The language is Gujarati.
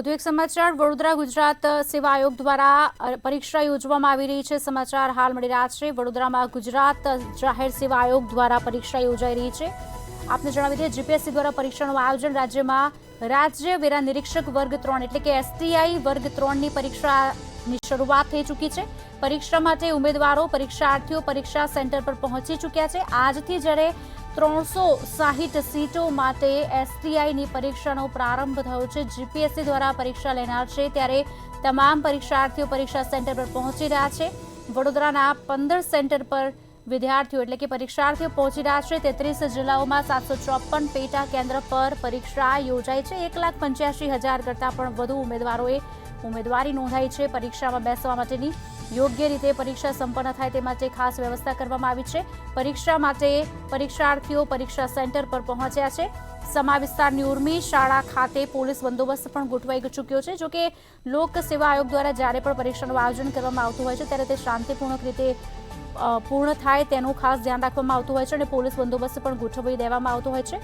વધુ એક સમાચાર વડોદરા ગુજરાત સેવા આયોગ દ્વારા પરીક્ષા યોજવામાં આવી રહી છે। સમાચાર હાલ મળી રહ્યા છે। વડોદરામાં ગુજરાત જાહેર સેવા આયોગ દ્વારા પરીક્ષા યોજાઈ રહી છે। આપને જણાવી દઈએ જીપીએસસી દ્વારા પરીક્ષાનું આયોજન રાજ્યમાં રાજ્ય વેરા નિરીક્ષક વર્ગ 3 એટલે કે એસટીઆઈ વર્ગ 3ની પરીક્ષાની શરૂઆત થઈ ચૂકી છે। પરીક્ષા માટે ઉમેદવારો પરીક્ષાર્થીઓ પરીક્ષા સેન્ટર પર પહોંચી ચૂક્યા છે। આજથી જ્યારે 360 સીટો માટે એસટીઆઈની પરીક્ષાનો પ્રારંભ થયો છે। જીપીએસસી દ્વારા પરીક્ષા લેનાર છે ત્યારે તમામ પરીક્ષાર્થીઓ પરીક્ષા સેન્ટર પર પહોંચી રહ્યા છે। વડોદરાના 15 સેન્ટર પર વિદ્યાર્થીઓ એટલે કે પરીક્ષાર્થીઓ પહોંચી રહ્યા છે। 33 જિલ્લાઓમાં 754 પેટા કેન્દ્ર પર પરીક્ષા યોજાઈ છે। 1,85,000 કરતાં પણ વધુ ઉમેદવારોએ ઉમેદવારી નોંધાઈ છે। પરીક્ષામાં બેસવા માટેની યોગ્ય રીતે પરીક્ષા સંપન્ન થાય તે માટે ખાસ વ્યવસ્થા કરવામાં આવી છે। પરીક્ષા માટે પરીક્ષાર્થીઓ પરીક્ષા સેન્ટર પર પહોંચ્યા છે। સમા વિસ્તારની ઉર્મી શાળા ખાતે પોલીસ બંદોબસ્ત પણ ગોઠવાઈ ચૂક્યો છે। જોકે લોક સેવા આયોગ દ્વારા જ્યારે પણ પરીક્ષાનું આયોજન કરવામાં આવતું હોય છે ત્યારે તે શાંતિપૂર્ણ રીતે પૂર્ણ થાય તેનું ખાસ ધ્યાન રાખવામાં આવતું હોય છે અને પોલીસ બંદોબસ્ત પણ ગોઠવી દેવામાં આવતો હોય છે।